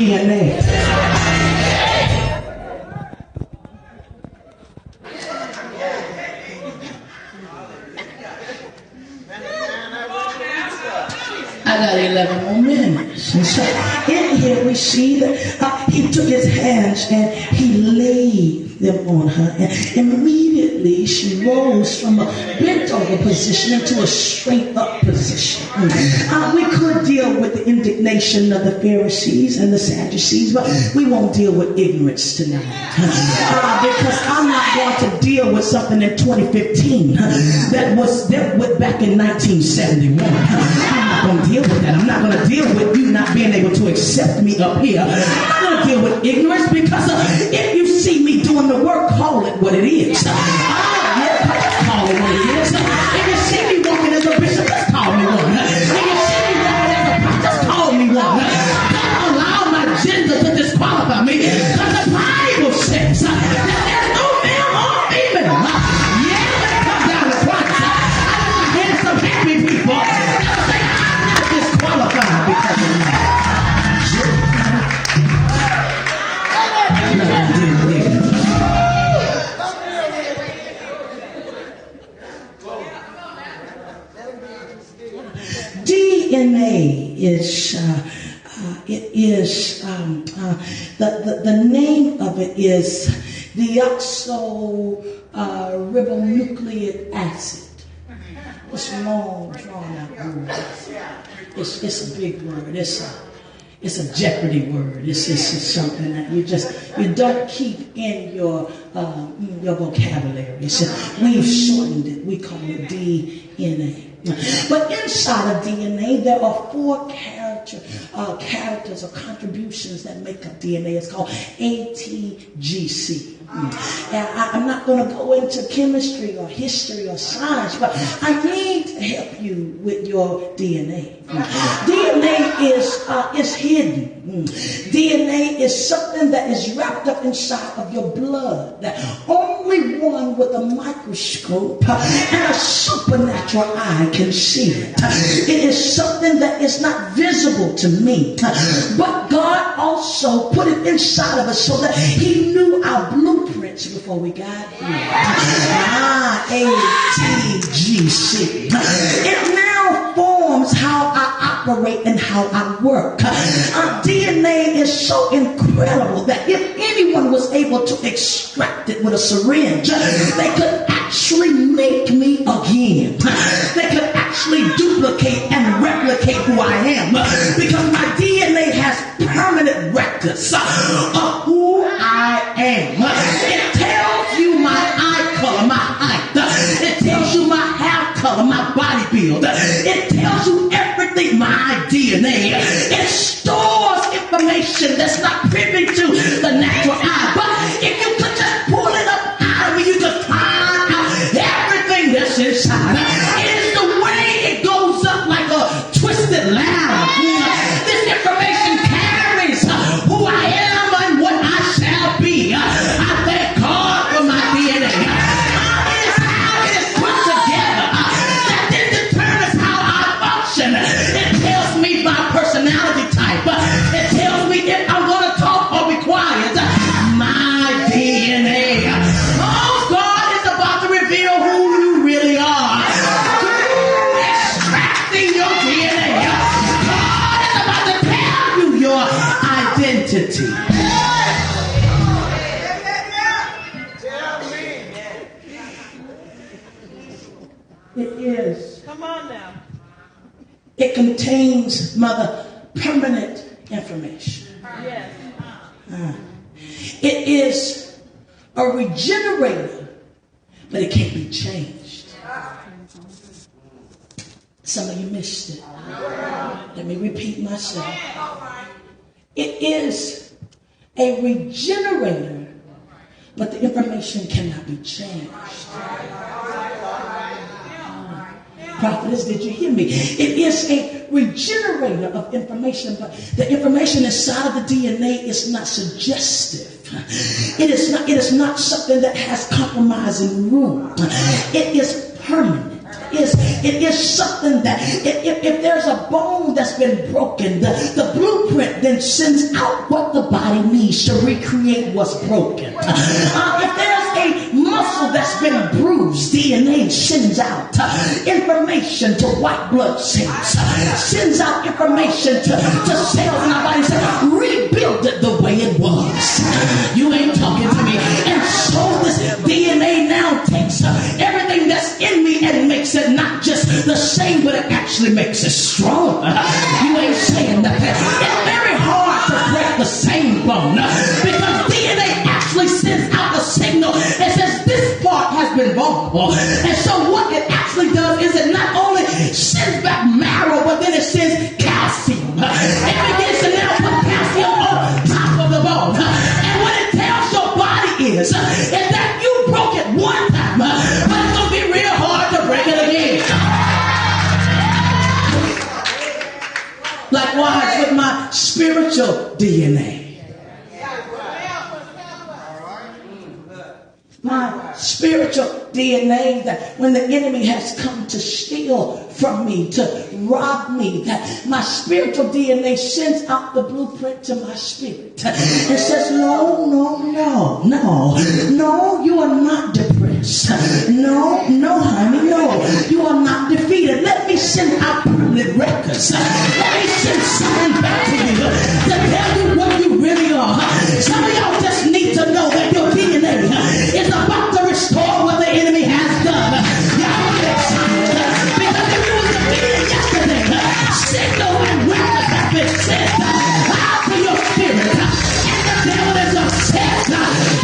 DNA. I got 11 more minutes. And so in here we see that he took his hands and he laid them on her. And immediately she rose from a bent over position into a straight up position. We could deal with the indignation of the Pharisees and the Sadducees, but we won't deal with ignorance tonight. Because I'm not going to deal with something in 2015 that was dealt with back in 1971. I'm not going to deal with that. I'm not going to deal with you not being able to accept me up here. I'm not going to deal with ignorance because if you see me doing the work, call it what it is. Call it what it is. If you see me walking as a bishop, just call me one. If you see me walking as a prophet, just call me one. Don't allow my gender to disqualify me, because the Bible says that there's no male or female. Yeah, when it comes down to Christ, I want to hear some happy people that say I'm not disqualified because of that. DNA is the name of it is deoxyribonucleic acid. It's a long drawn out word. It's a big word. It's a Jeopardy word. It's something that you don't keep in your vocabulary. We've shortened it. We call it DNA. But inside of DNA, there are four characters or contributions that make up DNA. It's called ATGC. And I'm not going to go into chemistry or history or science, but I need to help you with your DNA. DNA is hidden. DNA is something that is wrapped up inside of your blood that only one with a microscope and a supernatural eye can see it. It is something that is not visible to me, but God also put it inside of us so that he knew our blueprints before we got here. ATGC. It now forms how I operate and how I work. DNA is so incredible that if anyone was able to extract it with a syringe, they could actually make me again. They could actually duplicate and replicate who I am, because my DNA has permanent records of who I am. It tells you my eye color, my height. It tells you my hair color, my body build. It tells you everything, my DNA. It stores information that's not privy to the natural eye. But if you could just pull it up out of me, you just find out everything that's inside. It is the way it goes up like a twisted ladder. This information carries who I am and what I shall be. I thank God for my DNA. It is how it is put together that then determines how I function. It tells me my personality type. It tells me if I'm going to talk or be quiet. My DNA. Oh, God is about to reveal who you really are. Extracting your DNA. God is about to tell you your identity. It is. Come on now. It contains, mother, permanent information. Yes. It is a regenerator, but it can't be changed. Some of you missed it. Let me repeat myself. It is a regenerator, but the information cannot be changed. Prophetess, did you hear me? It is a regenerator of information, but the information inside of the DNA is not suggestive. It is not something that has compromising room. It is permanent. It is something that if there's a bone that's been broken, the blueprint then sends out what the body needs to recreate what's broken. If there's a muscle that's been bruised, DNA sends out information to white blood cells, sends out information to cells in our body, says, rebuild it the way it was. You ain't talking to me. And so this DNA now takes everything that's in me and makes it not just the same, but it actually makes it stronger. You ain't saying that. It's very hard to break the same bone because DNA actually sends out a signal that says this part has been vulnerable. And so what it actually does is it not only sends back marrow, but then it sends calcium. It begins to now put calcium on top of the bone. And what it tells your body is that you broke it one time, but it's going to be real hard to break it again. Likewise with my spiritual DNA. My spiritual DNA, that when the enemy has come to steal from me, to rob me, that my spiritual DNA sends out the blueprint to my spirit. It says, no, you are not depressed. No, honey, no, you are not defeated. Let me send out permanent records. Let me send something back to you to tell you what you really are. Some of y'all just need to know that your DNA is about to restore what the enemy has done. Y'all get excited because if you was defeated yesterday, signal and records have been sent out to your spirit. And the devil is upset.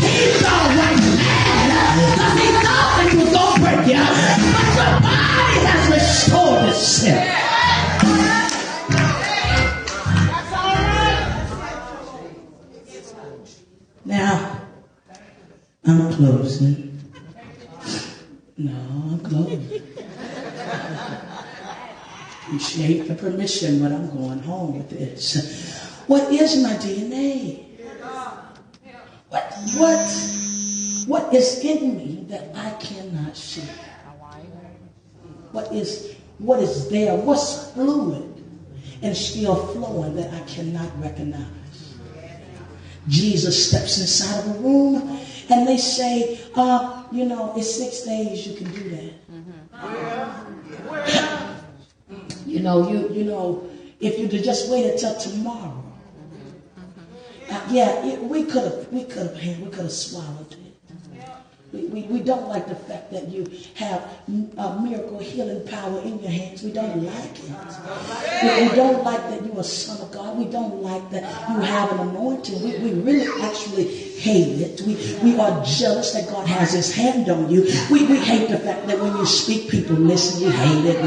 He's all right mad because he thought that he was going to break you. But your body has restored itself. Now, I'm closing. No, I'm closing. Appreciate the permission, but I'm going home with this. What is my DNA? What is in me that I cannot see? What is there? What's fluid and still flowing that I cannot recognize? Jesus steps inside of a room and they say, it's 6 days you can do that. If you just waited till tomorrow. We could have swallowed it. We don't like the fact that you have miracle healing power in your hands. We don't like it. We don't like that you're a son of God. We don't like that you have an anointing. We really actually hate it. We are jealous that God has his hand on you. We hate the fact that when you speak, people listen. We hate it.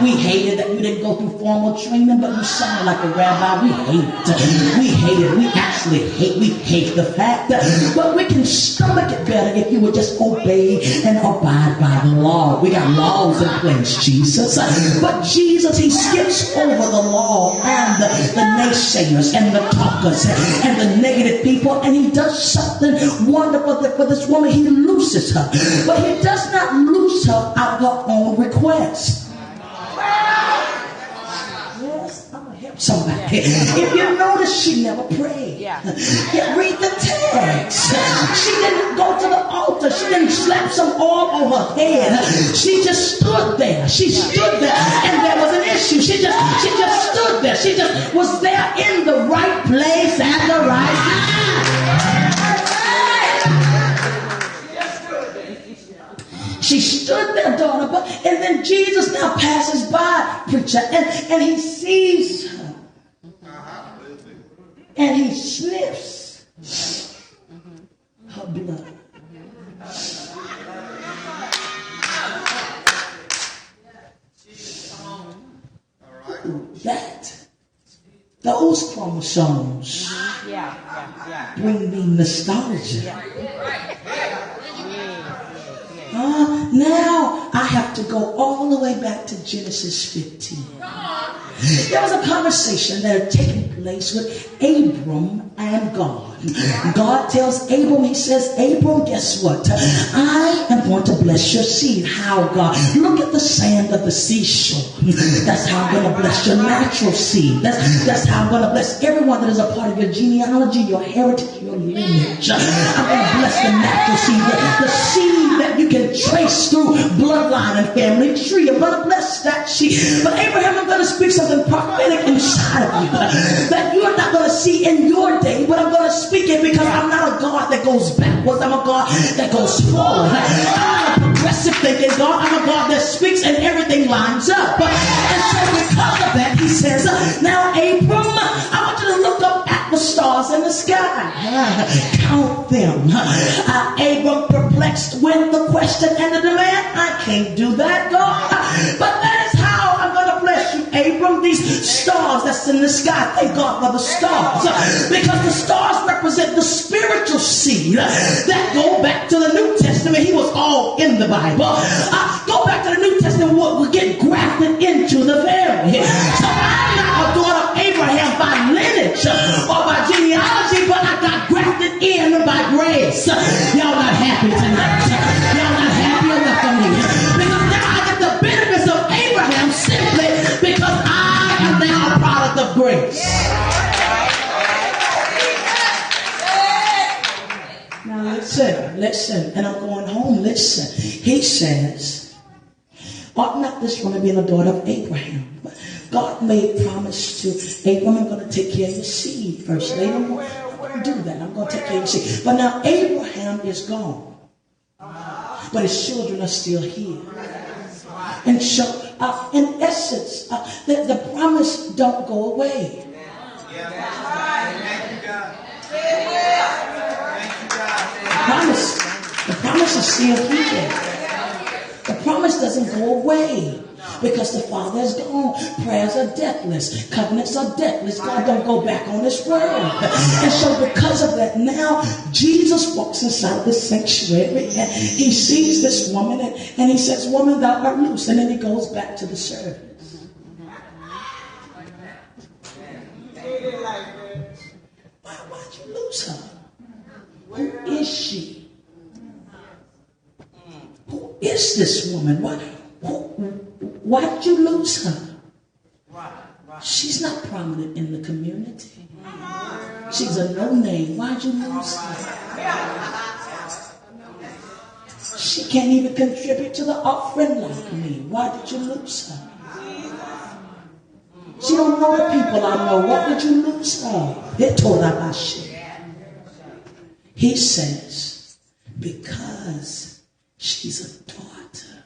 We hate it that you didn't go through formal training, but you sound like a rabbi. We hate it. We hate it. We hate the fact that, but we can stomach it better if you would just obey and abide by the law. We got laws in place, Jesus. But Jesus, he skips over the law and the naysayers and the talkers and the negative people, and he does something wonderful for this woman. He looses her, but he does not loose her out of her own request. Somebody. If you notice, she never prayed. Read the text. She didn't go to the altar. She didn't slap some oil on her head. She just stood there. She stood there, and there was an issue. She just stood there. She just was there in the right place at the right time. She stood there, daughter, and then Jesus now passes by, preacher, and he sees her. And he sniffs her blood. Those chromosomes bring me nostalgia. Now I have to go all the way back to Genesis 15. There was a conversation that had taken place with Abram and God. God tells Abram, he says, Abram, guess what? I am going to bless your seed. How, God? Look at the sand of the seashore. That's how I'm going to bless your natural seed. That's how I'm going to bless everyone that is a part of your genealogy, your heritage, your lineage. I'm going to bless the natural seed, the seed that you can trace through bloodline and family tree. I'm going to bless that seed. But Abraham, I'm going to speak something prophetic inside of you that you're not going to see in your day, but I'm going to speak it because I'm not a God that goes backwards. I'm a God that goes forward. I'm not a progressive thinking God. I'm a God that speaks and everything lines up. And so because of that, he says, now Abram, I want you to look up at the stars in the sky. Count them. Abram perplexed with the question and the demand. I can't do that, God. But that is how I'm going to bless you, Abram. These stars that's in the sky. Thank God for the stars. Because the stars represent the spiritual seed that go back to the New Testament. He was all in the Bible. Go back to the New Testament. We'll get grafted into the family. So I'm not a daughter of Abraham by lineage or by genealogy, but I got grafted in by grace. Y'all not happy tonight. Y'all not happy enough for me. Because now I get the benefits of Abraham simply because I am now a product of grace. Now listen, and I'm going home, listen. He says, ought not this woman be the daughter of Abraham? God made promise to Abraham, I'm going to take care of your seed first. Abram won't do that. I'm going to take care of your seed. But now Abraham is gone. But his children are still here. And so, in essence, the promise don't go away. The promise is still here. The promise doesn't go away because the Father is gone. Prayers are deathless. Covenants are deathless. God don't go back on his word. And so because of that, now Jesus walks inside the sanctuary and he sees this woman and he says, woman, thou art loose. And then he goes back to the service. Why'd you lose her? Who is she? Who is this woman? Why'd you lose her? She's not prominent in the community. She's a no-name. Why'd you lose her? She can't even contribute to the offering like me. Why did you lose her? She don't know the people I know. Why did you lose her? He says, because she's a daughter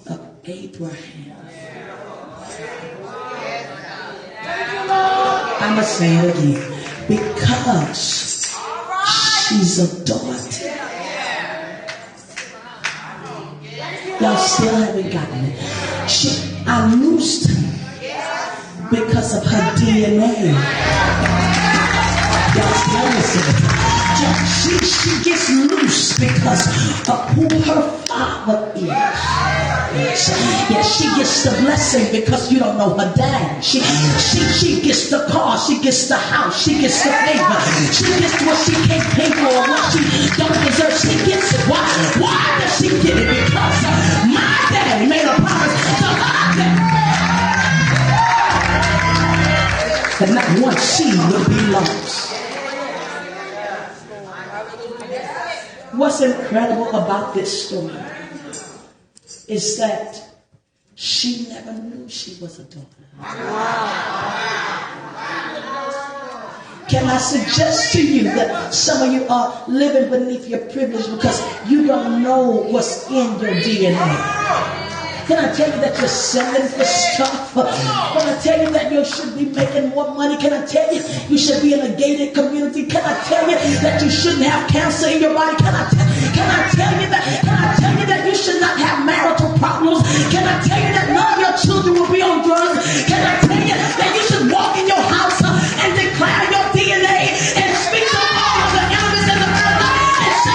of Abraham. I'm going to say it again. Because she's a daughter. Y'all still haven't gotten it. I loosed her because of her DNA. Y'all still listening. She gets loose because of who her father is. Yeah, she gets the blessing because you don't know her dad. She gets the car, she gets the house, she gets the favor. She gets what she can't pay for, what she don't deserve. She gets it. Why does she get it? Because my daddy made a promise to my daddy that not one seed will be lost. What's incredible about this story is that she never knew she was a daughter. Can I suggest to you that some of you are living beneath your privilege because you don't know what's in your DNA? Can I tell you that you're selling for stuff? Can I tell you that you should be making more money? Can I tell you you should be in a gated community? Can I tell you that you shouldn't have cancer in your body? Can I tell you that you should not have marital problems? Can I tell you that none of your children will be on drugs? Can I tell you that you should walk in your house and declare your DNA and speak to all of the elements in the earth and say,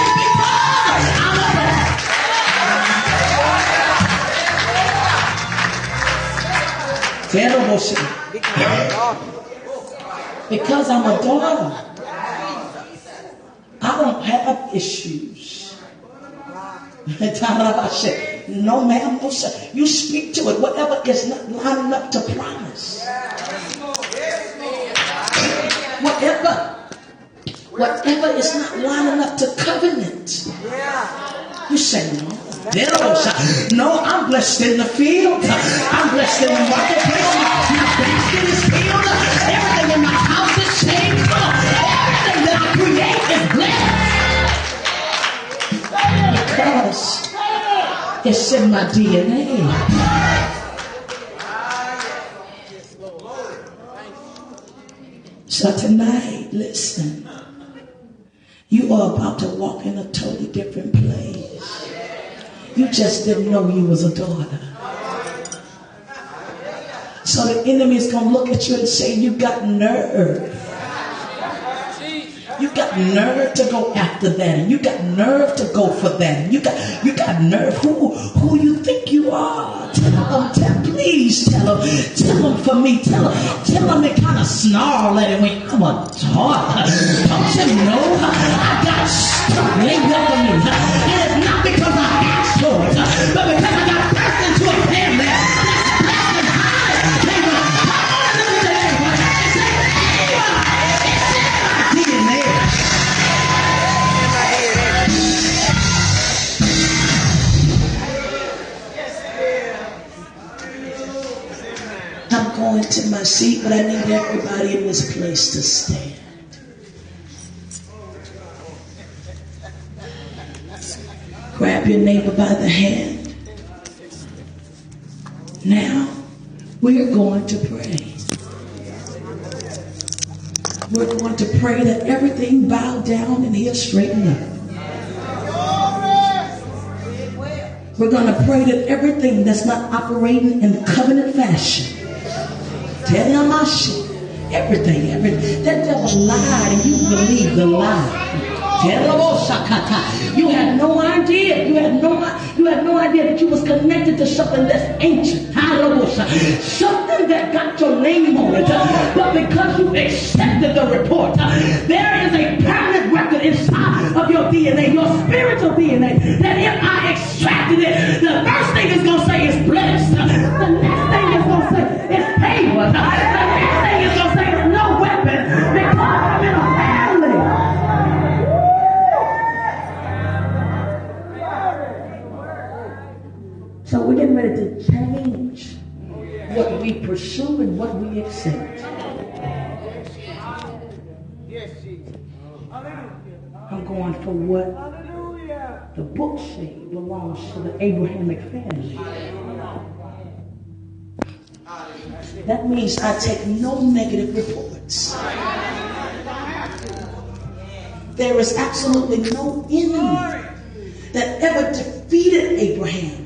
because I'm a daughter. Because I'm a daughter. I don't have issues. No, ma'am, no, sir. You speak to it. Whatever is not lining up to promise. Whatever is not lining up to covenant. You say no. No, I'm blessed in the field. I'm blessed in the marketplace. My basket is filled. Everything in my house is changed. Everything that I create is blessed. Because it's in my DNA. So tonight, listen. You are about to walk in a totally different place. You just didn't know you was a daughter. So the enemy is going to look at you and say, you got nerve. You got nerve to go after that. And you got nerve to go for that. And you got nerve. Who you think you are? Please tell them for me. Tell them and kind of snarl at him when I'm a daughter. Don't you know I got stuff laid up on me? And it's not because I asked for it, but because I got birthed into a family that's blessed and high. They will come on to the table and say, it's in my DNA. I'm going to my seat, but I need everybody in this place to stand. Grab your neighbor by the hand. Now, we're going to pray. We're going to pray that everything bow down and he'll straighten up. We're going to pray that everything that's not operating in covenant fashion, everything. That devil lied and you believe the lie. You had no idea. You had no idea that you was connected to something that's ancient. Something that got your name on it. But because you accepted the report, there is a permanent record inside of your DNA, your spiritual DNA, that if I extracted it, the first thing it's going to say is blessed. The next thing it's going to say is favor. The next thing it's going to say is no weapon, because I'm in a family. So we're getting ready to change what we pursue and what we accept. I'm going for what the book says belongs to the Abrahamic family. That means I take no negative reports. There is absolutely no enemy that ever defeated Abraham.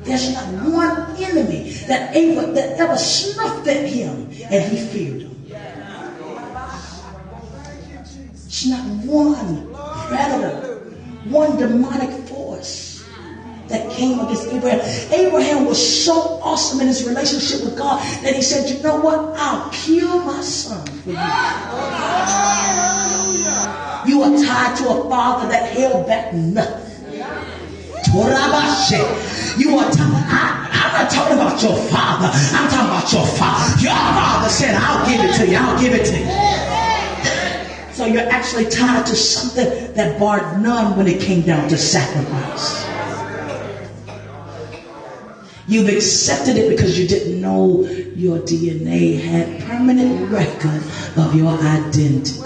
There's not one enemy that ever snuffed at him and he feared him. It's not one predator, one demonic force that came against Abraham. Abraham was so awesome in his relationship with God that he said, you know what? I'll kill my son for you. You are tied to a father that held back nothing. You are I'm not talking about your father. I'm talking about your father. Your father said, I'll give it to you. I'll give it to you. So you're actually tied to something that barred none when it came down to sacrifice. You've accepted it because you didn't know your DNA had permanent record of your identity.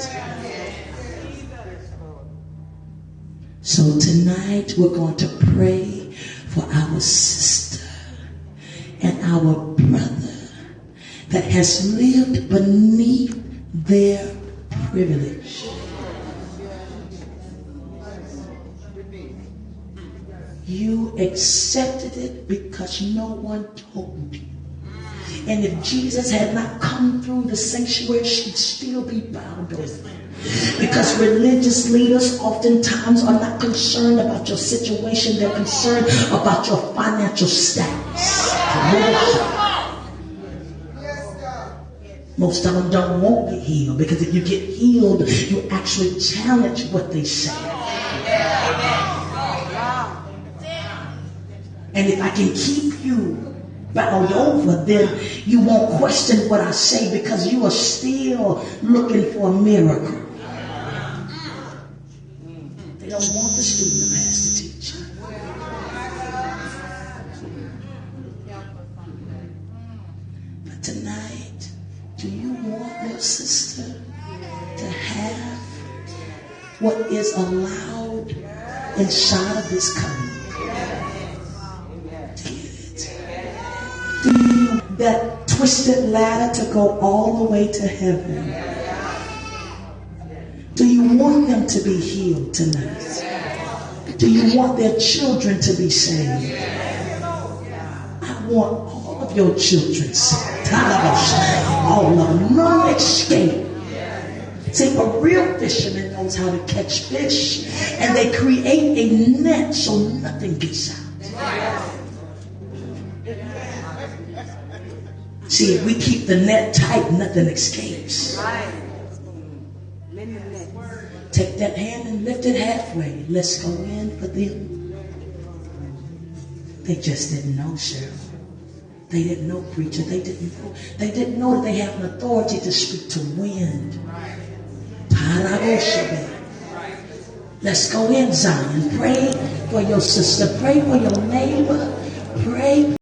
So tonight we're going to pray for our sister and our brother that has lived beneath their privilege. You accepted it because no one told you. And if Jesus had not come through the sanctuary, she'd still be bound over. Because religious leaders oftentimes are not concerned about your situation. They're concerned about your financial status. Most of them don't want to heal, because if you get healed, you actually challenge what they say. And if I can keep you bowed over, then you won't question what I say, because you are still looking for a miracle. They don't want the student to pass the teacher. But tonight, do you want your sister to have what is allowed inside of this covenant? Do you want that twisted ladder to go all the way to heaven? Do you want them to be healed tonight? Do you want their children to be saved? I want all of your children saved. All of them. No escape. See, a real fisherman knows how to catch fish, and they create a net so nothing gets out. See, if we keep the net tight, nothing escapes. Take that hand and lift it halfway. Let's go in for them. They just didn't know, Cheryl. They didn't know, preacher. They didn't know that they have an authority to speak to wind. Let's go in, Zion. Pray for your sister. Pray for your neighbor. Pray.